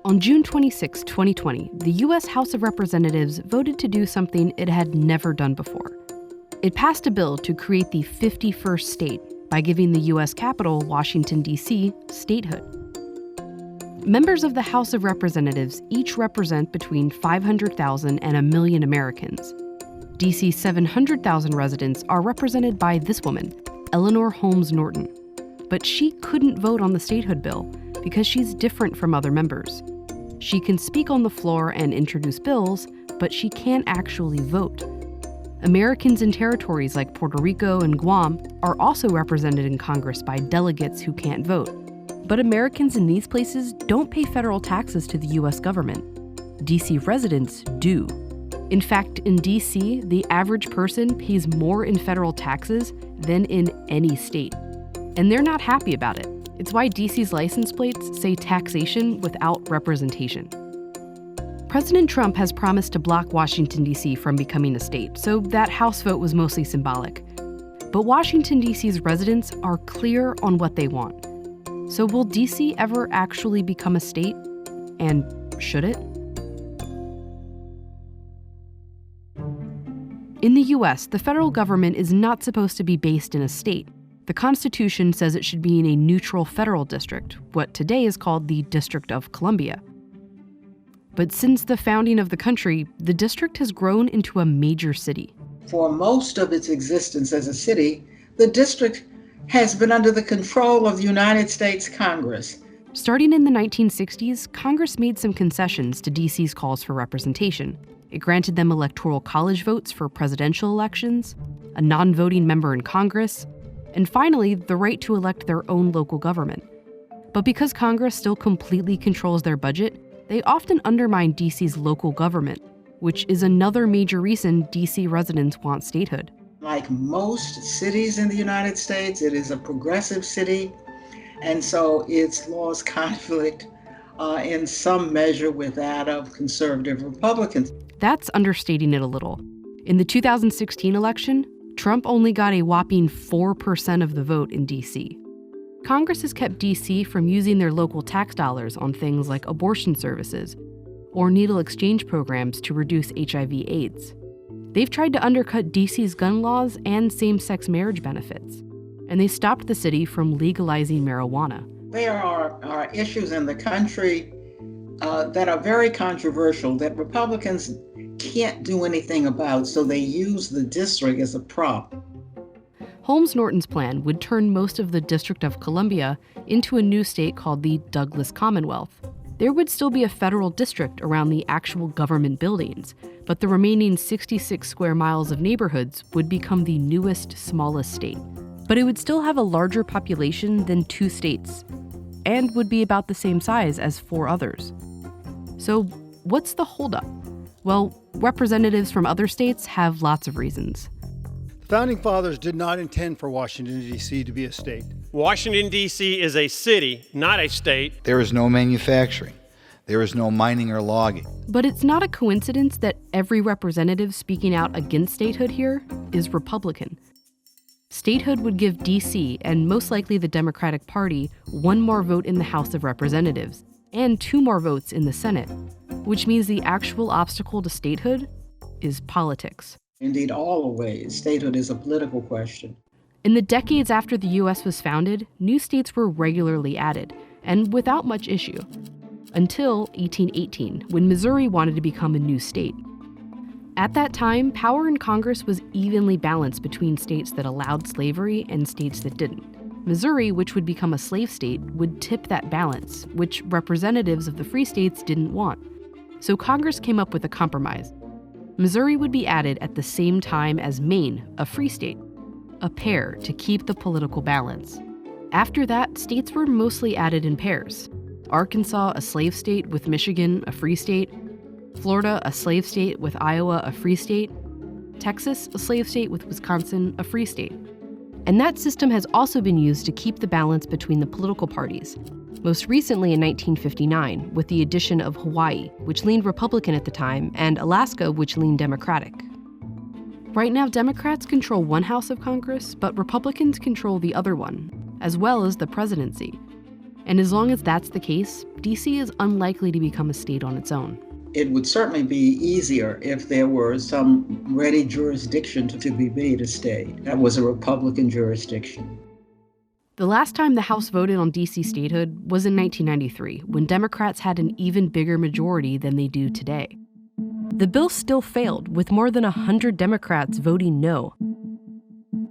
On June 26, 2020, the U.S. House of Representatives voted to do something it had never done before. It passed a bill to create the 51st state by giving the U.S. capital, Washington, D.C., statehood. Members of the House of Representatives each represent between 500,000 and 1 million Americans. D.C.'s 700,000 residents are represented by this woman, Eleanor Holmes Norton. But she couldn't vote on the statehood bill because she's different from other members. She can speak on the floor and introduce bills, but she can't actually vote. Americans in territories like Puerto Rico and Guam are also represented in Congress by delegates who can't vote. But Americans in these places don't pay federal taxes to the U.S. government. D.C. residents do. In fact, in D.C., the average person pays more in federal taxes than in any state. And they're not happy about it. It's why D.C.'s license plates say taxation without representation. President Trump has promised to block Washington, D.C. from becoming a state, so that House vote was mostly symbolic. But Washington, D.C.'s residents are clear on what they want. So will D.C. ever actually become a state? And should it? In the U.S., the federal government is not supposed to be based in a state. The Constitution says it should be in a neutral federal district, what today is called the District of Columbia. But since the founding of the country, the district has grown into a major city. For most of its existence as a city, the district has been under the control of the United States Congress. Starting in the 1960s, Congress made some concessions to D.C.'s calls for representation. It granted them electoral college votes for presidential elections, a non-voting member in Congress, and finally, the right to elect their own local government. But because Congress still completely controls their budget, they often undermine D.C.'s local government, which is another major reason D.C. residents want statehood. Like most cities in the United States, it is a progressive city, and so its laws conflict in some measure with that of conservative Republicans. That's understating it a little. In the 2016 election, Trump only got a whopping 4% of the vote in D.C. Congress has kept D.C. from using their local tax dollars on things like abortion services or needle exchange programs to reduce HIV/AIDS. They've tried to undercut D.C.'s gun laws and same-sex marriage benefits, and they stopped the city from legalizing marijuana. There are issues in the country that are very controversial that Republicans can't do anything about, so they use the district as a prop. Holmes Norton's plan would turn most of the District of Columbia into a new state called the Douglas Commonwealth. There would still be a federal district around the actual government buildings, but the remaining 66 square miles of neighborhoods would become the newest, smallest state. But it would still have a larger population than 2 states, and would be about the same size as 4 others. So what's the holdup? Well, representatives from other states have lots of reasons. The Founding Fathers did not intend for Washington, D.C. to be a state. Washington, D.C. is a city, not a state. There is no manufacturing. There is no mining or logging. But it's not a coincidence that every representative speaking out against statehood here is Republican. Statehood would give D.C. and most likely the Democratic Party 1 more vote in the House of Representatives and 2 more votes in the Senate, which means the actual obstacle to statehood is politics. Indeed, always, statehood is a political question. In the decades after the U.S. was founded, new states were regularly added, and without much issue, until 1818, when Missouri wanted to become a new state. At that time, power in Congress was evenly balanced between states that allowed slavery and states that didn't. Missouri, which would become a slave state, would tip that balance, which representatives of the free states didn't want. So Congress came up with a compromise. Missouri would be added at the same time as Maine, a free state, a pair to keep the political balance. After that, states were mostly added in pairs. Arkansas, a slave state, with Michigan, a free state. Florida, a slave state, with Iowa, a free state. Texas, a slave state, with Wisconsin, a free state. And that system has also been used to keep the balance between the political parties, most recently in 1959, with the addition of Hawaii, which leaned Republican at the time, and Alaska, which leaned Democratic. Right now, Democrats control one house of Congress, but Republicans control the other one, as well as the presidency. And as long as that's the case, D.C. is unlikely to become a state on its own. It would certainly be easier if there were some ready jurisdiction to be made a state that was a Republican jurisdiction. The last time the House voted on D.C. statehood was in 1993, when Democrats had an even bigger majority than they do today. The bill still failed, with more than 100 Democrats voting no.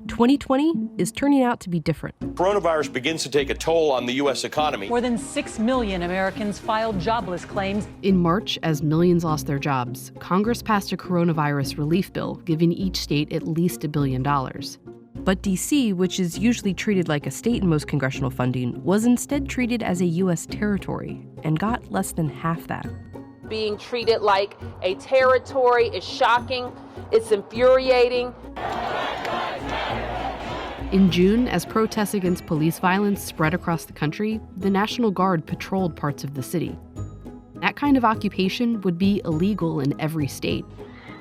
2020 is turning out to be different. Coronavirus begins to take a toll on the U.S. economy. More than 6 million Americans filed jobless claims. In March, as millions lost their jobs, Congress passed a coronavirus relief bill, giving each state at least $1 billion. But D.C., which is usually treated like a state in most congressional funding, was instead treated as a U.S. territory and got less than half that. Being treated like a territory is shocking, it's infuriating. In June, as protests against police violence spread across the country, the National Guard patrolled parts of the city. That kind of occupation would be illegal in every state,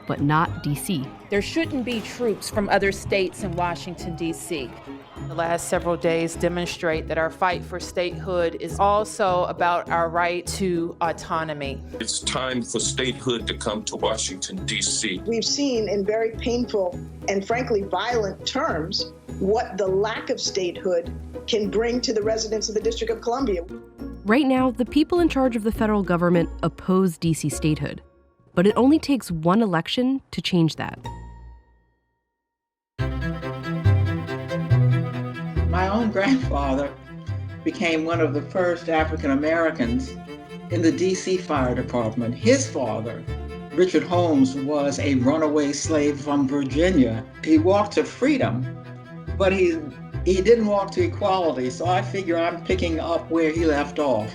but not D.C. There shouldn't be troops from other states in Washington, D.C. The last several days demonstrate that our fight for statehood is also about our right to autonomy. It's time for statehood to come to Washington, D.C. We've seen in very painful and frankly violent terms what the lack of statehood can bring to the residents of the District of Columbia. Right now, the people in charge of the federal government oppose D.C. statehood, but it only takes one election to change that. My own grandfather became one of the first African Americans in the D.C. Fire Department. His father, Richard Holmes, was a runaway slave from Virginia. He walked to freedom, but he didn't walk to equality, so I figure I'm picking up where he left off.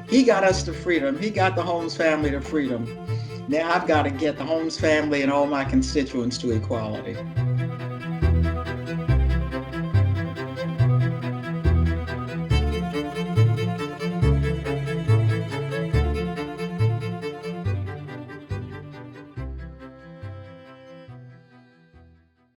He got us to freedom. He got the Holmes family to freedom. Now I've got to get the Holmes family and all my constituents to equality.